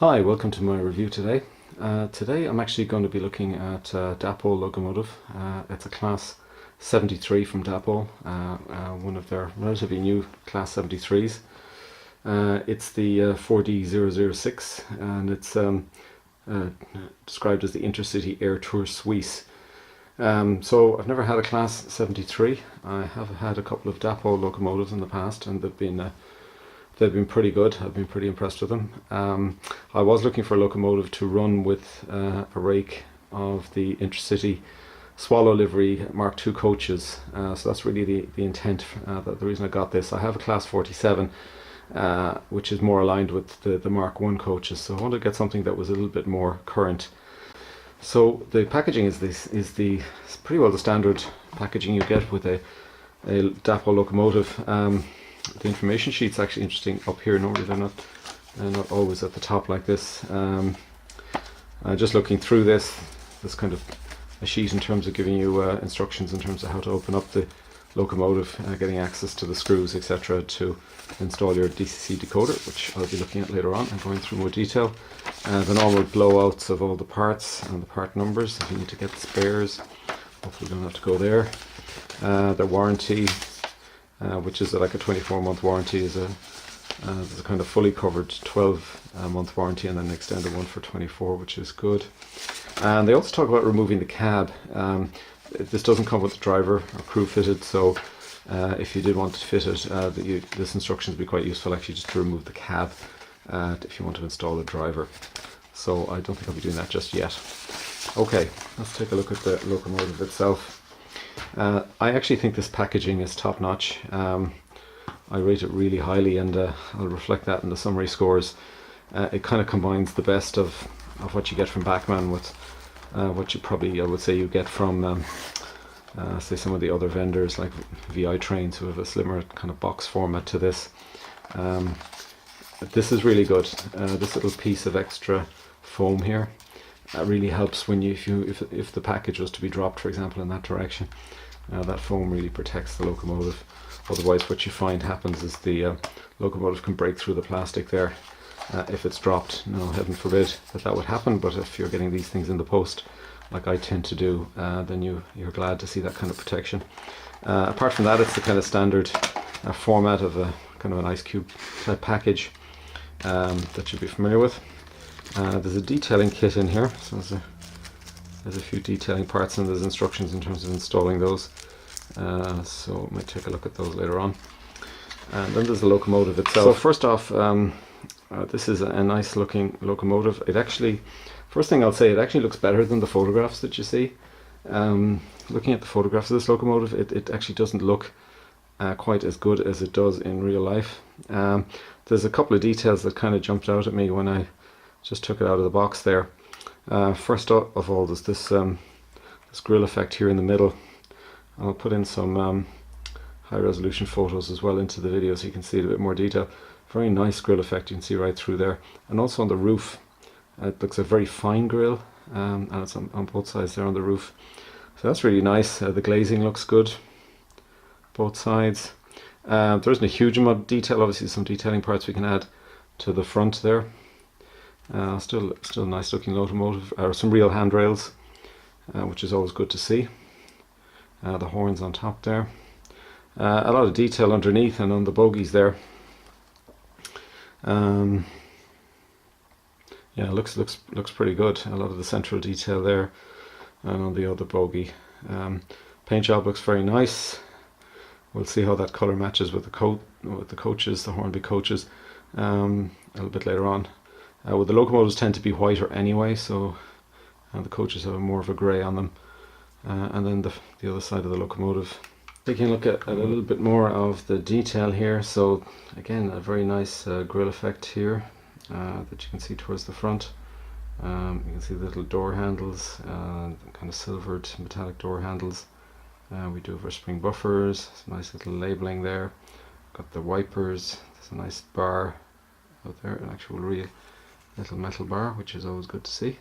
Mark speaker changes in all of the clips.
Speaker 1: Hi, welcome to my review today. Today I'm actually going to be looking at Dapol locomotive. It's a class 73 from Dapol, one of their relatively new class 73s. It's the 4D-006 and it's described as the Intercity Airtour Suisse. So I've never had a class 73. I have had a couple of Dapol locomotives in the past and they've been pretty good. I've been pretty impressed with them. I was looking for a locomotive to run with a rake of the Intercity Swallow livery Mark II coaches. So that's really the intent, the reason I got this. I have a class 47, which is more aligned with the Mark I coaches. So I wanted to get something that was a little bit more current. So the packaging is it's pretty well the standard packaging you get with a Dapol locomotive. The information sheet's actually interesting up here. Normally they're not always at the top like this. Just looking through this kind of a sheet in terms of giving you instructions in terms of how to open up the locomotive, getting access to the screws, etc., to install your DCC decoder, which I'll be looking at later on and going through more detail. The normal blowouts of all the parts and the part numbers if you need to get the spares. Hopefully we don't have to go there. The warranty, which is like a 24-month warranty, there's a kind of fully covered 12-month warranty and then an extended one for 24, which is good. And they also talk about removing the cab. This doesn't come with the driver or crew fitted, so if you did want to fit it, this instruction would be quite useful actually, just to remove the cab if you want to install a driver. So I don't think I'll be doing that just yet. Okay, let's take a look at the locomotive itself. I actually think this packaging is top notch. I rate it really highly, and I'll reflect that in the summary scores. It kind of combines the best of what you get from Bachmann with what you probably, I would say, you get from say some of the other vendors like VI Trains, who have a slimmer kind of box format to this. This is really good. This little piece of extra foam here really helps when if the package was to be dropped, for example, in that direction. That foam really protects the locomotive. Otherwise what you find happens is the locomotive can break through the plastic there if it's dropped. No, heaven forbid that would happen, but if you're getting these things in the post like I tend to do, then you're glad to see that kind of protection. Apart from that, it's the kind of standard format of a kind of an ice cube type package that you'll be familiar with. There's a detailing kit in here, so there's a few detailing parts and there's instructions in terms of installing those. So I might take a look at those later on. And then there's the locomotive itself. So first off, this is a nice looking locomotive. It actually, first thing I'll say, it actually looks better than the photographs that you see. Looking at the photographs of this locomotive, it actually doesn't look quite as good as it does in real life. There's a couple of details that kind of jumped out at me when I just took it out of the box there. First of all, there's this grille effect here in the middle. I'll put in some high resolution photos as well into the video so you can see it a bit more detail. Very nice grille effect, you can see right through there. And also on the roof, it looks a very fine grille, and it's on both sides there on the roof. So that's really nice. The glazing looks good, both sides. There isn't a huge amount of detail, obviously some detailing parts we can add to the front there. Still a nice looking locomotive, some real handrails, which is always good to see. The horns on top there. A lot of detail underneath and on the bogies there. Yeah, looks pretty good. A lot of the central detail there and on the other bogie. Paint job looks very nice. We'll see how that colour matches with the coaches, the Hornby coaches, a little bit later on. Well, the locomotives tend to be whiter anyway, so the coaches have more of a grey on them. And then the other side of the locomotive. Taking a look at a little bit more of the detail here. So again, a very nice grille effect here that you can see towards the front. You can see the little door handles, kind of silvered metallic door handles. We do have our spring buffers, some nice little labelling there. Got the wipers, there's a nice bar out there, an actual real little metal bar, which is always good to see.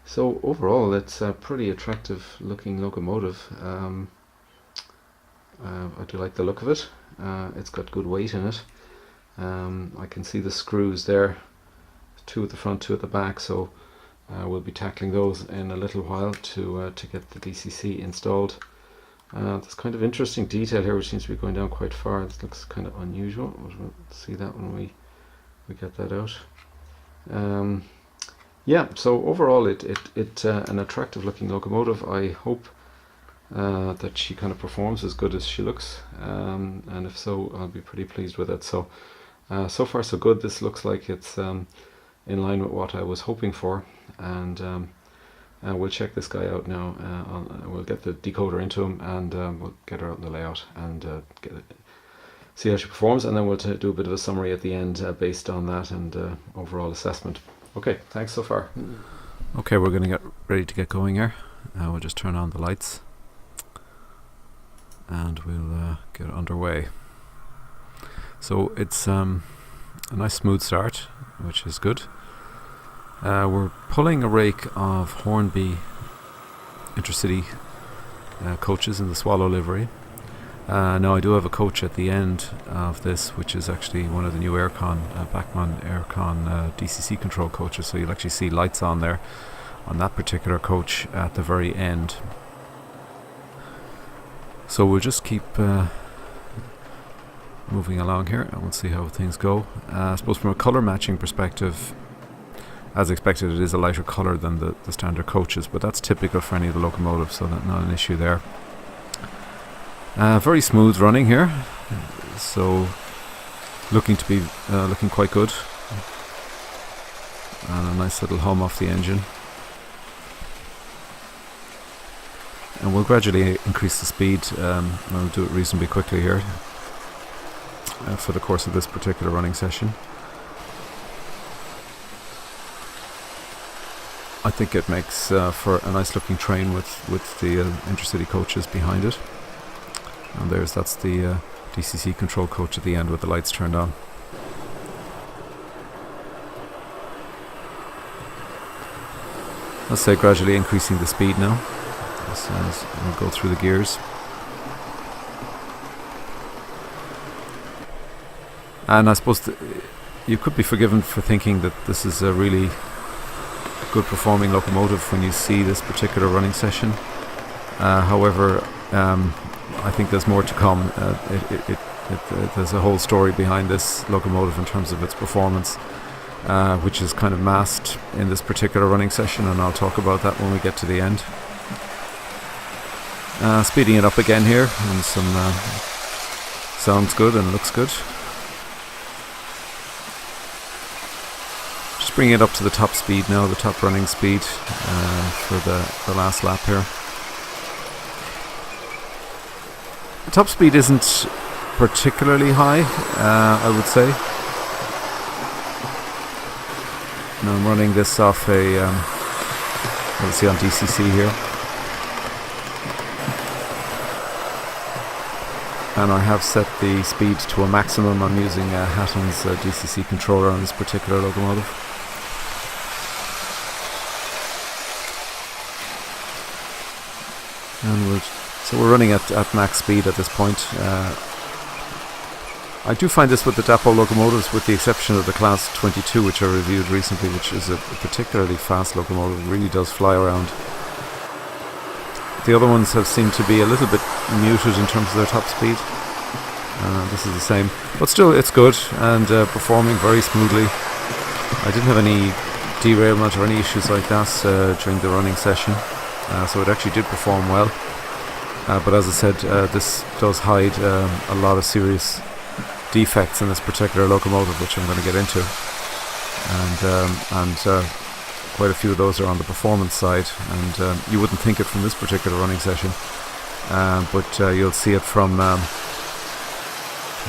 Speaker 1: So overall, it's a pretty attractive looking locomotive. I do like the look of it. It's got good weight in it. I can see the screws there, 2 at the front, 2 at the back, so we'll be tackling those in a little while to get the DCC installed. There's kind of interesting detail here which seems to be going down quite far. This looks kind of unusual. We'll see that when we get that out. Yeah, so overall it an attractive looking locomotive. I hope that she kind of performs as good as she looks, and if so, I'll be pretty pleased with it. So so far so good. This looks like it's in line with what I was hoping for, and we'll check this guy out now. We'll get the decoder into him, and we'll get her out in the layout and see how she performs, and then we'll do a bit of a summary at the end based on that and overall assessment. Okay, thanks so far. Okay, we're going to get ready to get going here. We'll just turn on the lights and we'll get underway. So it's a nice smooth start, which is good. We're pulling a rake of Hornby Intercity coaches in the Swallow livery. Now I do have a coach at the end of this, which is actually one of the new Bachmann Aircon DCC control coaches, so you'll actually see lights on there on that particular coach at the very end. So we'll just keep moving along here and we'll see how things go. I suppose from a colour matching perspective, as expected, it is a lighter colour than the standard coaches, but that's typical for any of the locomotives, so that's not an issue there. Very smooth running here, so looking to be looking quite good, and a nice little hum off the engine. And we'll gradually increase the speed. We'll do it reasonably quickly here for the course of this particular running session. I think it makes for a nice looking train with the Intercity coaches behind it. And that's the DCC control coach at the end with the lights turned on. Let's say gradually increasing the speed now as we'll go through the gears. And I suppose you could be forgiven for thinking that this is a really good performing locomotive when you see this particular running session. However, I think there's more to come. There's a whole story behind this locomotive in terms of its performance, which is kind of masked in this particular running session, and I'll talk about that when we get to the end. Speeding it up again here, and some sounds good and looks good. Just bringing it up to the top speed now, the top running speed for the last lap here. The top speed isn't particularly high, I would say. Now I'm running this off let's see, on DCC here. And I have set the speed to a maximum. I'm using a Hattons DCC controller on this particular locomotive. And so we're running at max speed at this point. I do find this with the Dapol locomotives, with the exception of the Class 22, which I reviewed recently, which is a particularly fast locomotive. It really does fly around. The other ones have seemed to be a little bit muted in terms of their top speed. This is the same, but still it's good and performing very smoothly. I didn't have any derailment or any issues like that during the running session, so it actually did perform well. But as I said, this does hide a lot of serious defects in this particular locomotive, which I'm going to get into, and quite a few of those are on the performance side, and you wouldn't think it from this particular running session, but you'll see it from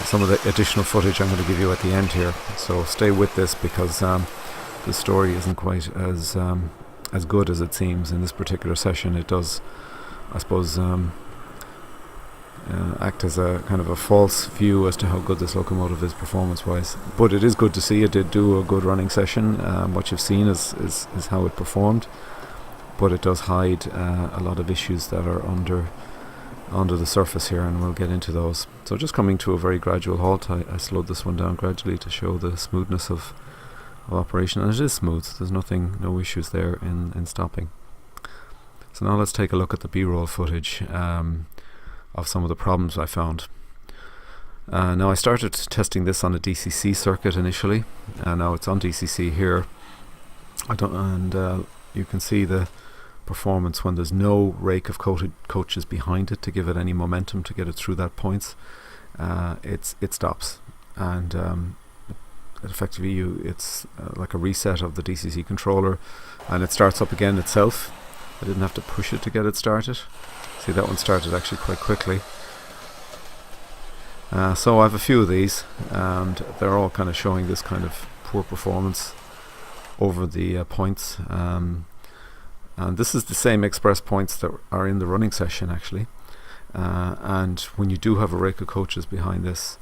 Speaker 1: some of the additional footage I'm going to give you at the end here. So stay with this, because the story isn't quite as good as it seems in this particular session. It does, I suppose, act as a kind of a false view as to how good this locomotive is performance-wise. But it is good to see. It did do a good running session. What you've seen is how it performed, but it does hide a lot of issues that are under under the surface here, and we'll get into those. So just coming to a very gradual halt. I slowed this one down gradually to show the smoothness of operation, and it is smooth. There's no issues there in stopping. So now let's take a look at the B-roll footage of some of the problems I found. Now I started testing this on a DCC circuit initially, and now it's on DCC here. You can see the performance when there's no rake of coaches behind it to give it any momentum to get it through that points. It stops, and effectively it's like a reset of the DCC controller, and it starts up again itself. I didn't have to push it to get it started. See, that one started actually quite quickly. So I have a few of these, and they're all kind of showing this kind of poor performance over the points. And this is the same express points that are in the running session actually. And when you do have a rake of coaches behind this,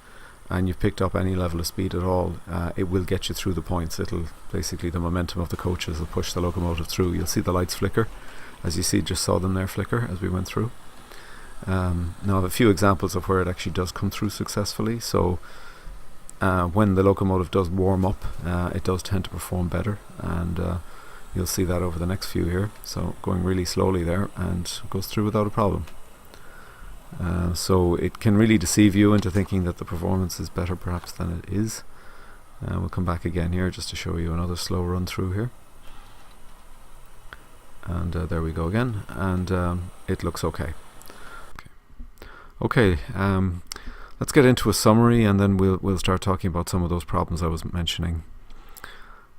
Speaker 1: and you've picked up any level of speed at all, it will get you through the points. It'll basically, the momentum of the coaches will push the locomotive through. You'll see the lights flicker, as you see, just saw them there flicker as we went through. Now I have a few examples of where it actually does come through successfully. So when the locomotive does warm up, it does tend to perform better, and you'll see that over the next few here. So going really slowly there, and goes through without a problem. So it can really deceive you into thinking that the performance is better perhaps than it is. We'll come back again here just to show you another slow run through here. And there we go again, and it looks okay. Okay, let's get into a summary, and then we'll start talking about some of those problems I was mentioning.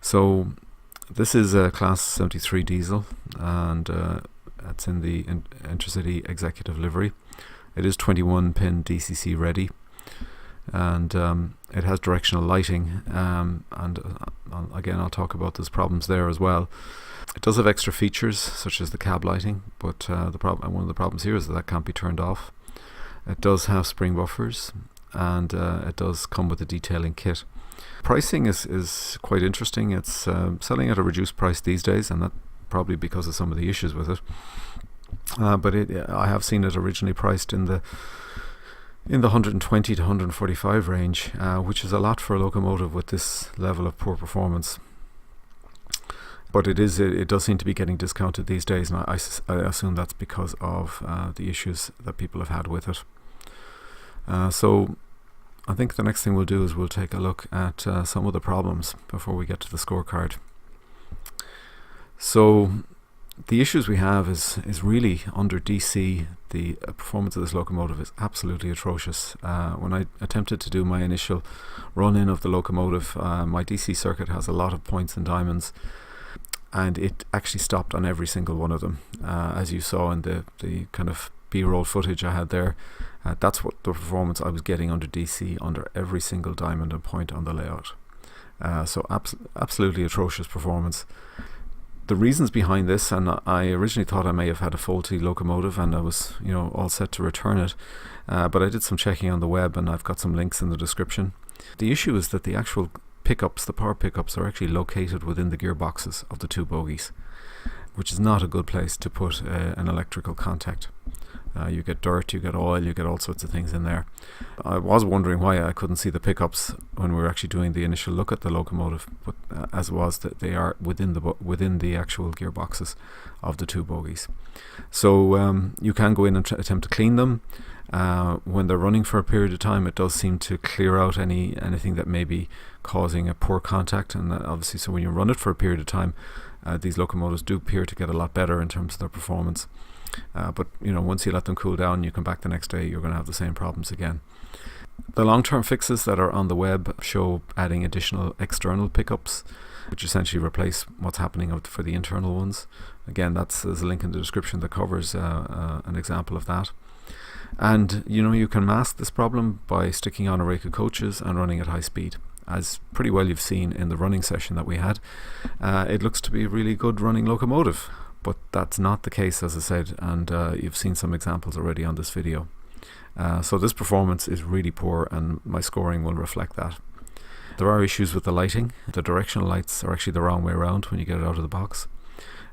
Speaker 1: So this is a class 73 diesel, and that's in the Intercity executive livery. It is 21 pin DCC ready, and it has directional lighting, and again I'll talk about those problems there as well. It does have extra features such as the cab lighting, but one of the problems here is that can't be turned off. It does have spring buffers, and it does come with a detailing kit. Pricing is quite interesting. It's selling at a reduced price these days, and that probably because of some of the issues with it. But I have seen it originally priced in the 120 to 145 range, which is a lot for a locomotive with this level of poor performance. But it does seem to be getting discounted these days, and I assume that's because of the issues that people have had with it. So I think the next thing we'll do is we'll take a look at some of the problems before we get to the scorecard. So the issues we have is really under DC. The performance of this locomotive is absolutely atrocious. When I attempted to do my initial run-in of the locomotive, my DC circuit has a lot of points and diamonds, and it actually stopped on every single one of them. As you saw in the kind of B-roll footage I had there, that's what the performance I was getting under DC, under every single diamond and point on the layout. So absolutely atrocious performance. The reasons behind this, and I originally thought I may have had a faulty locomotive and I was all set to return it, but I did some checking on the web, and I've got some links in the description. The issue is that the actual pickups, the power pickups, are actually located within the gearboxes of the two bogies, which is not a good place to put an electrical contact. You get dirt, you get oil, you get all sorts of things in there. I was wondering why I couldn't see the pickups when we were actually doing the initial look at the locomotive, but as it was, that they are within the actual gearboxes of the two bogies. So you can go in and attempt to clean them. When they're running for a period of time, it does seem to clear out anything that may be causing a poor contact, and obviously, so when you run it for a period of time, these locomotives do appear to get a lot better in terms of their performance. But once you let them cool down, you come back the next day, you're going to have the same problems again. The long-term fixes that are on the web show adding additional external pickups, which essentially replace what's happening for the internal ones. Again, there's a link in the description that covers an example of that. And you can mask this problem by sticking on a rake of coaches and running at high speed. As pretty well you've seen in the running session that we had, it looks to be a really good running locomotive. But that's not the case, as I said, and you've seen some examples already on this video. So this performance is really poor, and my scoring will reflect that. There are issues with the lighting. The directional lights are actually the wrong way around when you get it out of the box.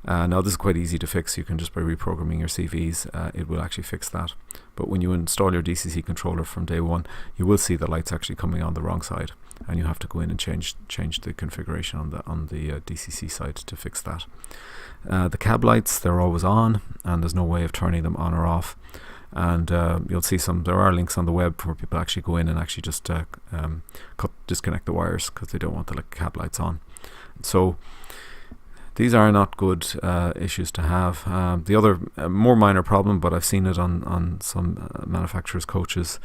Speaker 1: Now this is quite easy to fix. You can just by reprogramming your CVs, it will actually fix that. But when you install your DCC controller from day one, you will see the lights actually coming on the wrong side, and you have to go in and change the configuration on the DCC side to fix that. The cab lights, they're always on, and there's no way of turning them on or off. And you'll see there are links on the web where people actually go in and actually just disconnect the wires because they don't want the cab lights on. So these are not good issues to have. The other more minor problem, but I've seen it on some manufacturers' coaches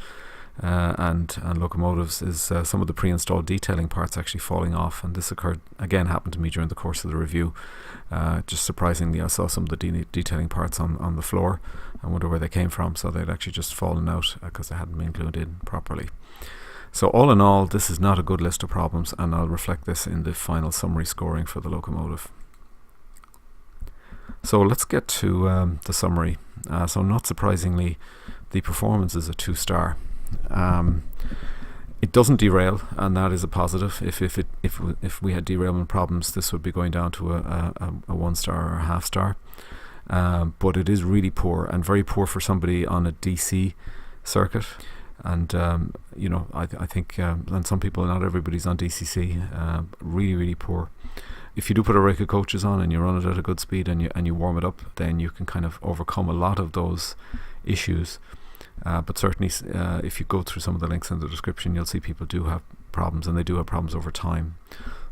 Speaker 1: and locomotives, is some of the pre-installed detailing parts actually falling off, and this happened to me during the course of the review. Just surprisingly, I saw some of the detailing parts on the floor. I wonder where they came from. So they'd actually just fallen out because they hadn't been glued in properly. So all in all, this is not a good list of problems, and I'll reflect this in the final summary scoring for the locomotive. So let's get to the summary. So not surprisingly, the performance is a 2-star. It doesn't derail, and that is a positive. If we had derailment problems, this would be going down to a 1-star or a half-star. But it is really poor, and very poor for somebody on a DC circuit. And I think and some people, not everybody's on DCC. Really poor. If you do put a rake of coaches on and you run it at a good speed and you warm it up, then you can kind of overcome a lot of those issues. But certainly, if you go through some of the links in the description, you'll see people do have problems, and they do have problems over time.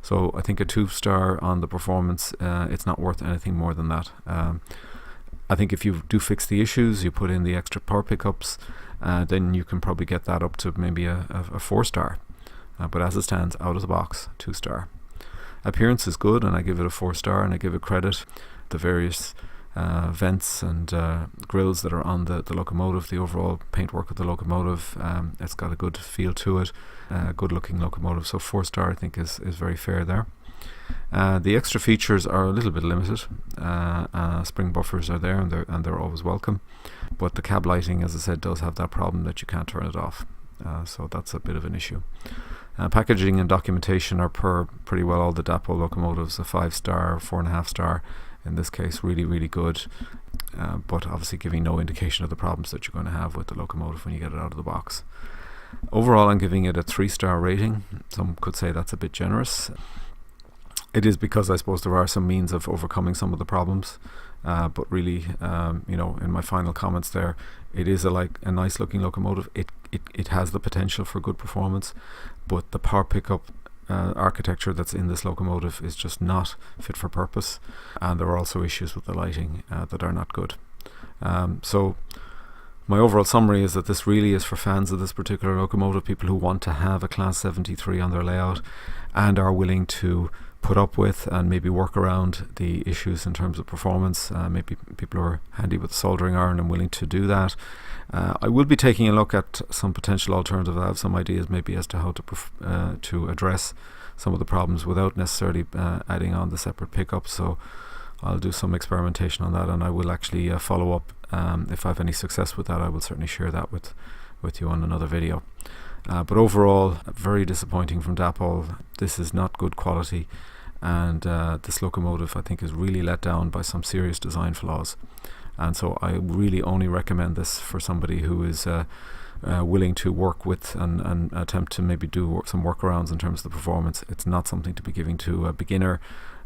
Speaker 1: So I think a 2-star on the performance, it's not worth anything more than that. I think if you do fix the issues, you put in the extra power pickups, then you can probably get that up to maybe a 4-star. But as it stands, out of the box, 2-star. Appearance is good, and I give it a 4-star, and I give it credit. The various vents and grills that are on the locomotive, the overall paintwork of the locomotive, it's got a good feel to it, good looking locomotive. So 4-star I think is very fair there. The extra features are a little bit limited. Spring buffers are there, and they're always welcome, but the cab lighting, as I said, does have that problem that you can't turn it off. So that's a bit of an issue. Packaging and documentation are per pretty well all the Dapol locomotives, a 5-star, 4.5-star. In this case, really good, but obviously giving no indication of the problems that you're going to have with the locomotive when you get it out of the box. Overall, I'm giving it a 3-star rating. Some could say that's a bit generous. It is because I suppose there are some means of overcoming some of the problems, but really, in my final comments there, it is a nice looking locomotive. It has the potential for good performance, but the power pickup architecture that's in this locomotive is just not fit for purpose, and there are also issues with the lighting that are not good. So my overall summary is that this really is for fans of this particular locomotive, people who want to have a Class 73 on their layout and are willing to put up with and maybe work around the issues in terms of performance. Maybe people who are handy with the soldering iron and willing to do that. I will be taking a look at some potential alternatives. I have some ideas maybe as to how to address some of the problems without necessarily adding on the separate pickups. So I'll do some experimentation on that, and I will actually follow up. If I have any success with that, I will certainly share that with you on another video. But overall, very disappointing from Dapol. This is not good quality, and this locomotive I think is really let down by some serious design flaws. And so I really only recommend this for somebody who is willing to work with and attempt to maybe do some workarounds in terms of the performance. It's not something to be giving to a beginner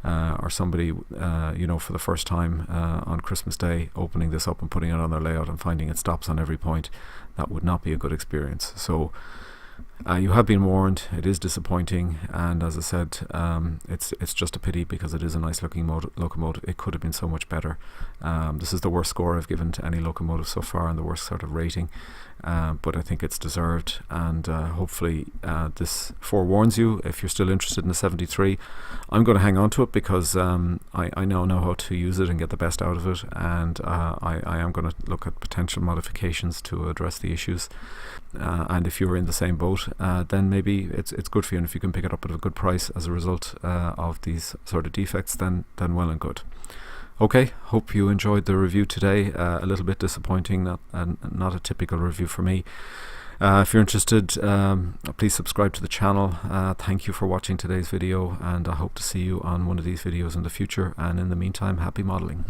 Speaker 1: or somebody for the first time on Christmas Day, opening this up and putting it on their layout and finding it stops on every point. That would not be a good experience. So you have been warned. It is disappointing, and as I said, it's just a pity because it is a nice looking locomotive. It could have been so much better. This is the worst score I've given to any locomotive so far, and the worst sort of rating, but I think it's deserved, and hopefully this forewarns you. If you're still interested in the 73, I'm going to hang on to it because I now know how to use it and get the best out of it, and I am going to look at potential modifications to address the issues. And if you're in the same boat, then maybe it's good for you, and if you can pick it up at a good price as a result of these sort of defects, then well and good. Okay, hope you enjoyed the review today. A little bit disappointing, not a typical review for me. If you're interested, please subscribe to the channel. Thank you for watching today's video, and I hope to see you on one of these videos in the future. And in the meantime, happy modeling.